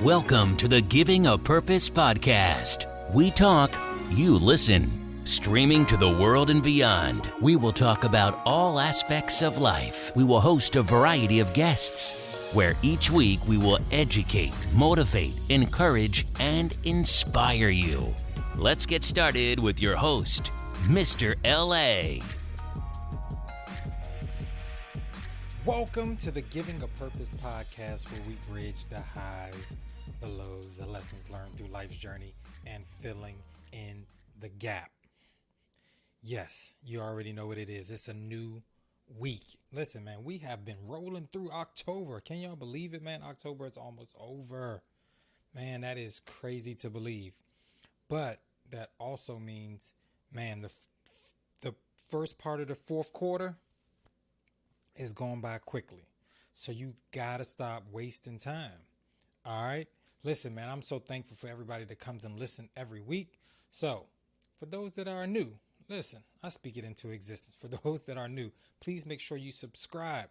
Welcome to the Giving a Purpose podcast. We talk, you listen. Streaming to the world and beyond, we will talk about all aspects of life. We will host a variety of guests, where each week we will educate, motivate, encourage, and inspire you. Let's get started with your host, Mr. L.A. Welcome to the Giving a Purpose podcast, where we bridge the highs, the lows, the lessons learned through life's journey, and filling in the gap. Yes, you already know what it is. It's a new week. Listen, man, we have been rolling through October. Can y'all believe it, man? October is almost over. Man, that is crazy to believe. But that also means, man, the first part of the fourth quarter is going by quickly. So you got to stop wasting time. All right. Listen, man, I'm so thankful for everybody that comes and listen every week. So for those that are new, listen, I speak it into existence. For those that are new, please make sure you subscribe.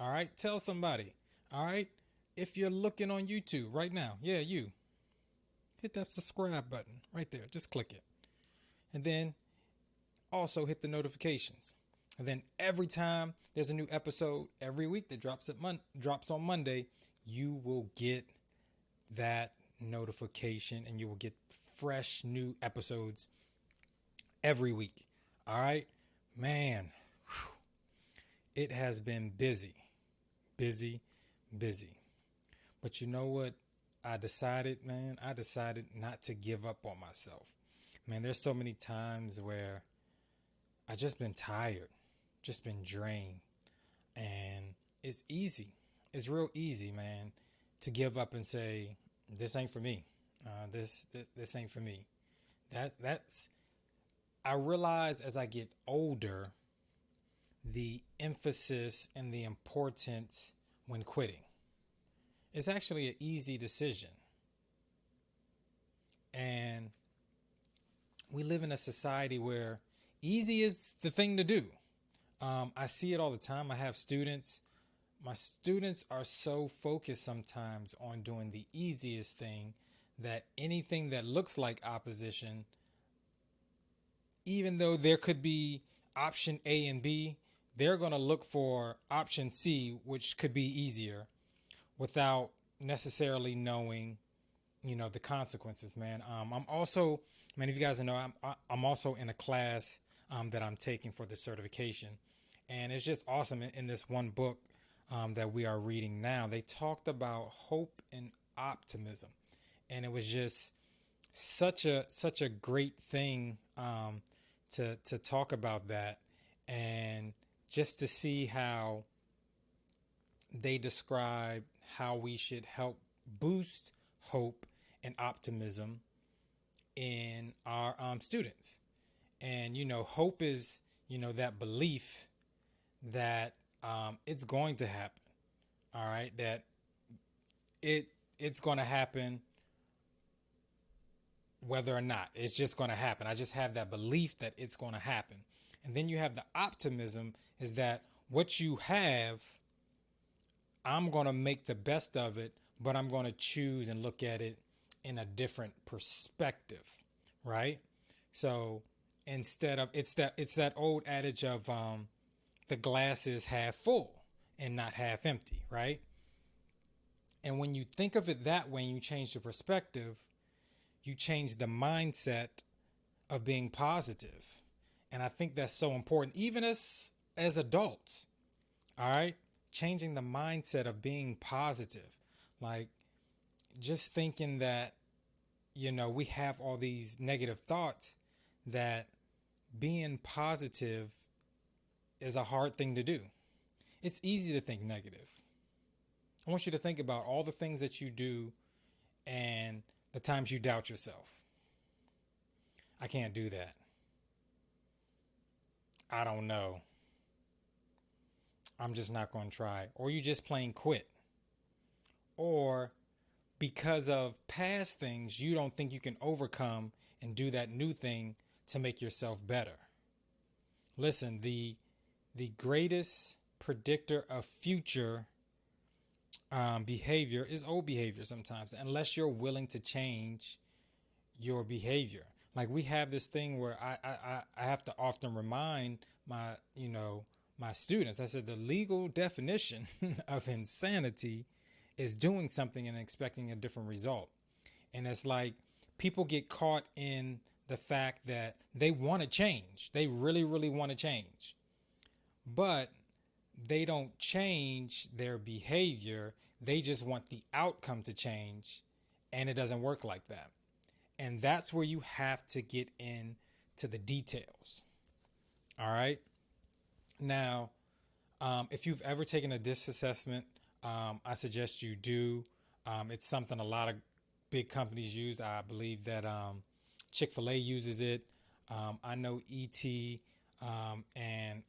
All right. Tell somebody. All right. If you're looking on YouTube right now, you hit that subscribe button right there. Just click it. And then also hit the notifications. And then every time there's a new episode every week that drops on Monday, you will get that notification and you will get fresh new episodes every week. All right, man, it has been busy. But you know what? I decided not to give up on myself. Man, there's so many times where I just been tired, just been drained, and it's easy. It's real easy, man, to give up and say, this ain't for me. This ain't for me. I realize as I get older, the emphasis and the importance when quitting. It's actually an easy decision. And we live in a society where easy is the thing to do. I see it all the time. I have students. My students are so focused sometimes on doing the easiest thing that anything that looks like opposition, even though there could be option A and B, they're going to look for option C, which could be easier, without necessarily knowing, the consequences, man. I'm also, if you guys know, I'm also in a class that I'm taking for the certification. And it's just awesome. In this one book that we are reading now, they talked about hope and optimism. And it was just such a great thing to talk about that, and just to see how they describe how we should help boost hope and optimism in our students. And, hope is, that belief that it's going to happen. All right. That it's going to happen whether or not. It's just going to happen. I just have that belief that it's going to happen. And then you have the optimism, is that what you have, I'm going to make the best of it, but I'm going to choose and look at it in a different perspective. Right. So instead of, it's that old adage of the glass is half full and not half empty. Right. And when you think of it that way, you change the perspective, you change the mindset of being positive. And I think that's so important, even as adults. All right. Changing the mindset of being positive. Like, just thinking that, we have all these negative thoughts, that being positive is a hard thing to do. It's easy to think negative. I want you to think about all the things that you do and the times you doubt yourself. I can't do that. I don't know. I'm just not going to try. Or you just plain quit. Or because of past things, you don't think you can overcome and do that new thing to make yourself better. Listen, the greatest predictor of future behavior is old behavior sometimes, unless you're willing to change your behavior. Like we have this thing where I have to often remind my students. I said the legal definition of insanity is doing something and expecting a different result. And it's like people get caught in the fact that they want to change. They really, really want to change. But they don't change their behavior. They just want the outcome to change. And it doesn't work like that. And that's where you have to get into the details. All right. Now, if you've ever taken a DISC assessment, I suggest you do. It's something a lot of big companies use. I believe that Chick-fil-A uses it. I know ET and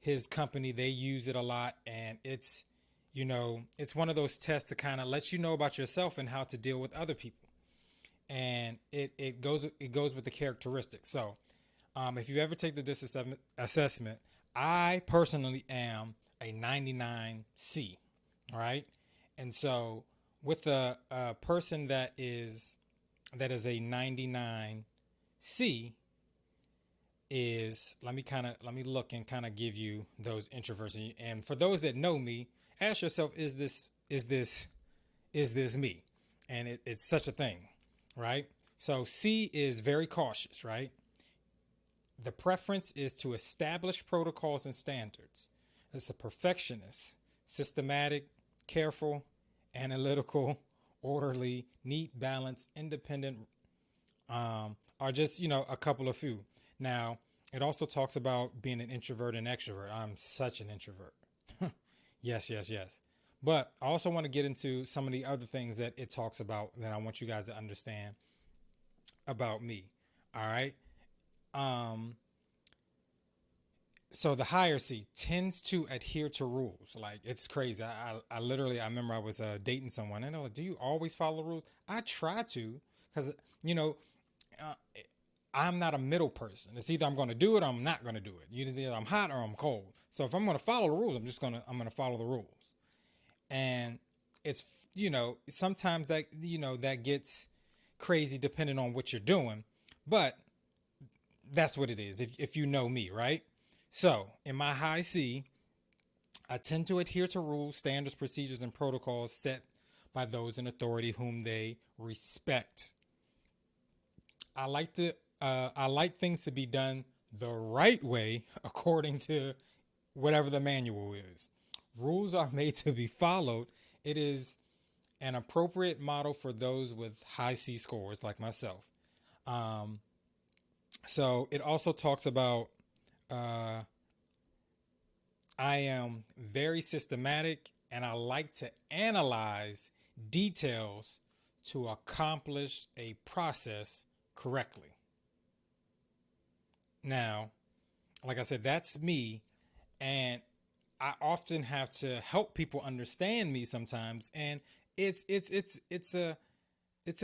his company, they use it a lot, and it's one of those tests to kind of let you know about yourself and how to deal with other people. And it goes with the characteristics. So if you ever take the DISC assessment, I personally am a 99C. All right. And so with a person that is a 99C is, let me look and kind of give you those introverts. And for those that know me, ask yourself, is this me? And it's such a thing, right? So C is very cautious, right? The preference is to establish protocols and standards. It's a perfectionist, systematic, careful, analytical, orderly, neat, balanced, independent, are just, a couple of few. Now, it also talks about being an introvert and extrovert. I'm such an introvert. Yes. But I also want to get into some of the other things that it talks about that I want you guys to understand about me. All right. So the higher C tends to adhere to rules. Like, it's crazy. I literally, I remember I was dating someone and they're like, do you always follow rules? I try to, because, I'm not a middle person. It's either I'm going to do it or I'm not going to do it. Either I'm hot or I'm cold. So if I'm going to follow the rules, I'm going to follow the rules. And it's, sometimes that gets crazy depending on what you're doing, but that's what it is. If you know me, right? So in my high C, I tend to adhere to rules, standards, procedures, and protocols set by those in authority whom they respect. I like things to be done the right way according to whatever the manual is. Rules are made to be followed. It is an appropriate model for those with high C scores like myself. So it also talks about I am very systematic and I like to analyze details to accomplish a process correctly. Now, like I said, that's me, and I often have to help people understand me sometimes, and it's a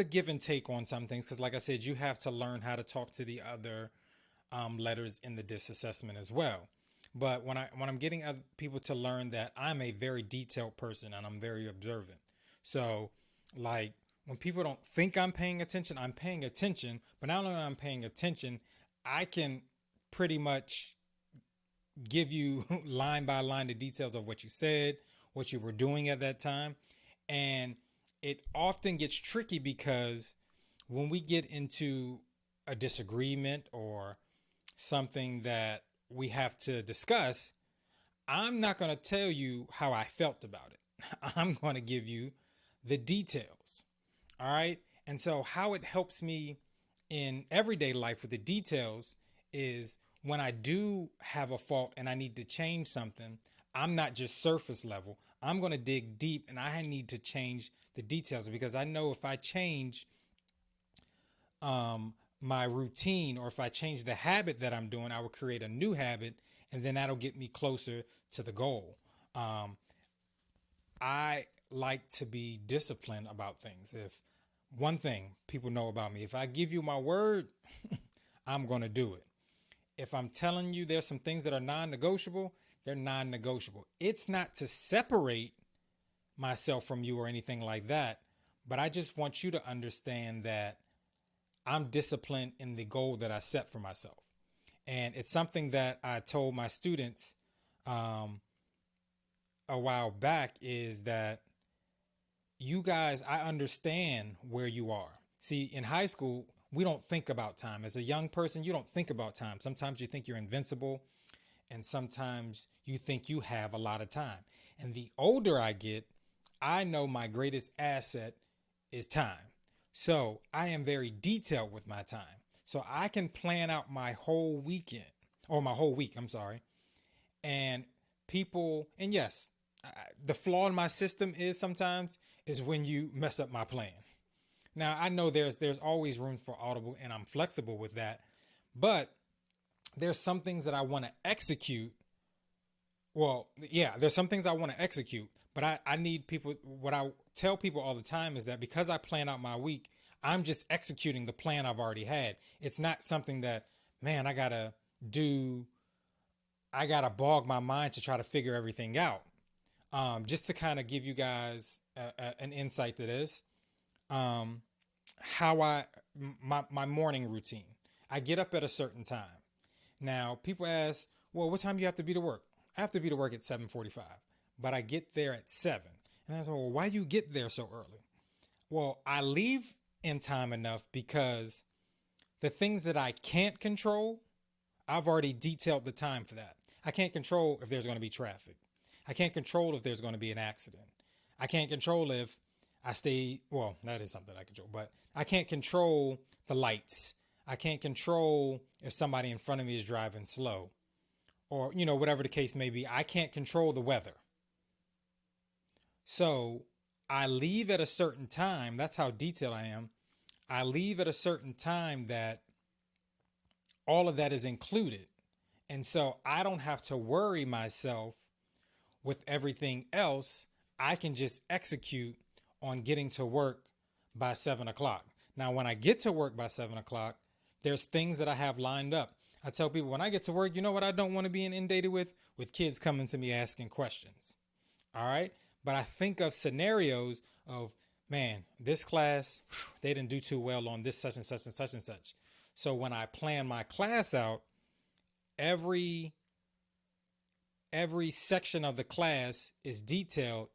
give and take on some things, because like I said, you have to learn how to talk to the other letters in the DISC assessment as well. But when I'm getting other people to learn that I'm a very detailed person and I'm very observant. So like when people don't think I'm paying attention, but now that I'm paying attention, I can pretty much give you line by line the details of what you said, what you were doing at that time. And it often gets tricky because when we get into a disagreement or something that we have to discuss, I'm not going to tell you how I felt about it. I'm going to give you the details. All right. And so how it helps me in everyday life with the details is when I do have a fault and I need to change something, I'm not just surface level. I'm going to dig deep and I need to change the details, because I know if I change my routine, or if I change the habit that I'm doing, I will create a new habit, and then that'll get me closer to the goal. I like to be disciplined about things. If one thing people know about me, if I give you my word, I'm going to do it. If I'm telling you there's some things that are non-negotiable, They're non-negotiable. It's not to separate myself from you or anything like that, but I just want you to understand that I'm disciplined in the goal that I set for myself. And it's something that I told my students a while back, is that you guys, I understand where you are. See, in high school, we don't think about time. As a young person, you don't think about time. Sometimes you think you're invincible, and sometimes you think you have a lot of time. And the older I get, I know my greatest asset is time. So I am very detailed with my time. So I can plan out my whole weekend, or my whole week, I'm sorry. And people, and yes, the flaw in my system is sometimes is when you mess up my plan. Now, I know there's always room for audible, and I'm flexible with that, but there's some things that I want to execute. Well, yeah, there's some things I want to execute, but I need people. What I tell people all the time is that because I plan out my week, I'm just executing the plan I've already had. It's not something that, man, I got to bog my mind to try to figure everything out. Just to kind of give you guys an insight to this, my morning routine. I get up at a certain time. Now, people ask, well, what time do you have to be to work? I have to be to work at 7:45, but I get there at 7. And I say, well, why do you get there so early? Well, I leave in time enough because the things that I can't control, I've already detailed the time for that. I can't control if there's going to be traffic. I can't control if there's going to be an accident. I can't control if I stay, well, that is something I control, but I can't control the lights. I can't control if somebody in front of me is driving slow, or, whatever the case may be. I can't control the weather. So I leave at a certain time. That's how detailed I am. I leave at a certain time that all of that is included. And so I don't have to worry myself with everything else. I can just execute on getting to work by 7:00. Now, when I get to work by 7:00, there's things that I have lined up. I tell people when I get to work, you know what I don't want to be inundated with kids coming to me asking questions. All right. But I think of scenarios of, man, this class, they didn't do too well on this such and such and such and such. So when I plan my class out, every section of the class is detailed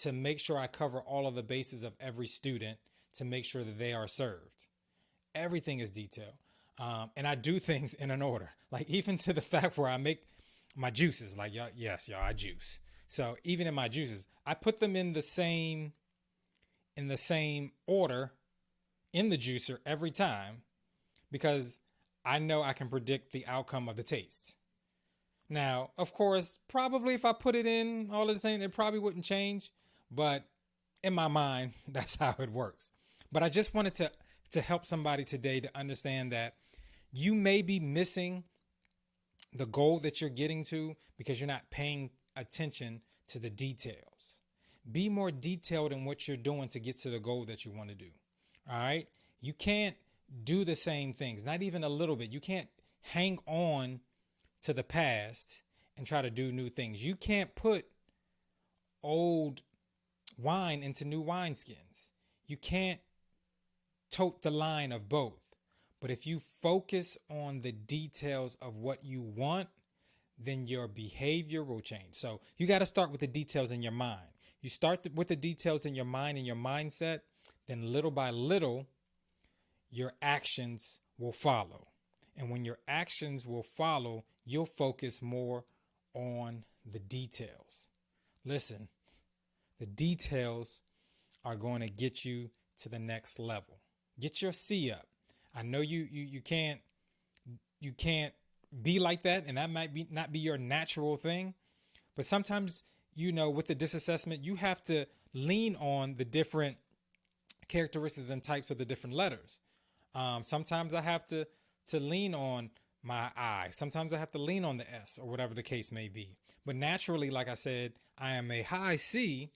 to make sure I cover all of the bases of every student to make sure that they are served. Everything is detailed. And I do things in an order, like even to the fact where I make my juices, like, y'all, I juice. So even in my juices, I put them in the same order in the juicer every time, because I know I can predict the outcome of the taste. Now, of course, probably if I put it in all of the same, it probably wouldn't change. But in my mind, that's how it works. But I just wanted to help somebody today to understand that you may be missing the goal that you're getting to because you're not paying attention to the details. Be more detailed in what you're doing to get to the goal that you want to do. All right. You can't do the same things, not even a little bit. You can't hang on to the past and try to do new things. You can't put old wine into new wineskins. You can't tote the line of both. But if you focus on the details of what you want, then your behavior will change. So you got to start with the details in your mind. You start with the details in your mind and your mindset, then little by little, your actions will follow. And when your actions will follow, you'll focus more on the details. Listen, the details are going to get you to the next level. Get your C up. I know you can't be like that, and that might not be your natural thing. But sometimes, with the disassessment, you have to lean on the different characteristics and types of the different letters. Sometimes I have to lean on my I. Sometimes I have to lean on the S, or whatever the case may be. But naturally, like I said, I am a high C,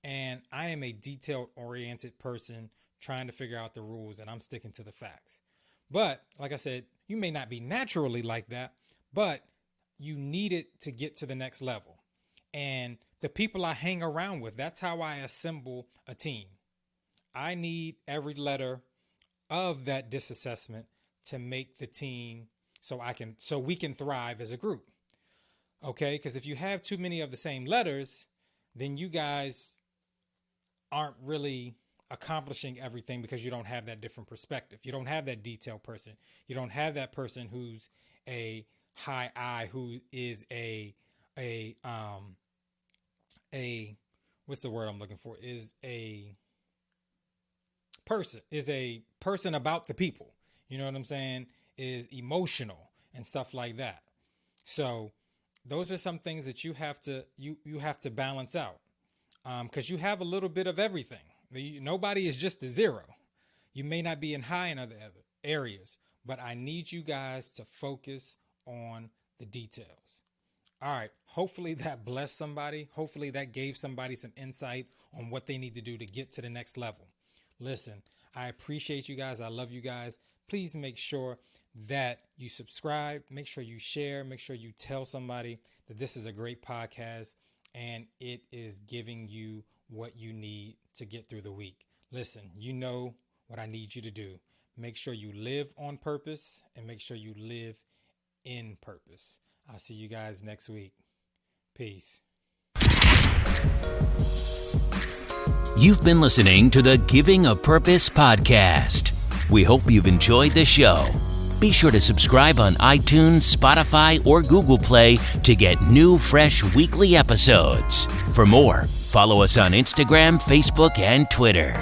and I am a detailed-oriented person trying to figure out the rules, and I'm sticking to the facts. But like I said, you may not be naturally like that, but you need it to get to the next level. And the people I hang around with, that's how I assemble a team. I need every letter of that disassessment to make the team so we can thrive as a group. Okay? Because if you have too many of the same letters, then you guys aren't really accomplishing everything because you don't have that different perspective. You don't have that detailed person. You don't have that person who's a high I, who is a what's the word I'm looking for? Is a person about the people. You know what I'm saying? Is emotional and stuff like that. So those are some things that you have to balance out, because you have a little bit of everything. Nobody is just a zero. You may not be in high in other areas, but I need you guys to focus on the details. All right. Hopefully that blessed somebody. Hopefully that gave somebody some insight on what they need to do to get to the next level. Listen, I appreciate you guys. I love you guys. Please make sure that you subscribe. Make sure you share. Make sure you tell somebody that this is a great podcast and it is giving you what you need to get through the week. Listen, you know what I need you to do. Make sure you live on purpose and make sure you live in purpose. I'll see you guys next week. Peace. You've been listening to the Giving a Purpose podcast. We hope you've enjoyed the show. Be sure to subscribe on iTunes, Spotify, or Google Play to get new, fresh weekly episodes. For more, follow us on Instagram, Facebook, and Twitter.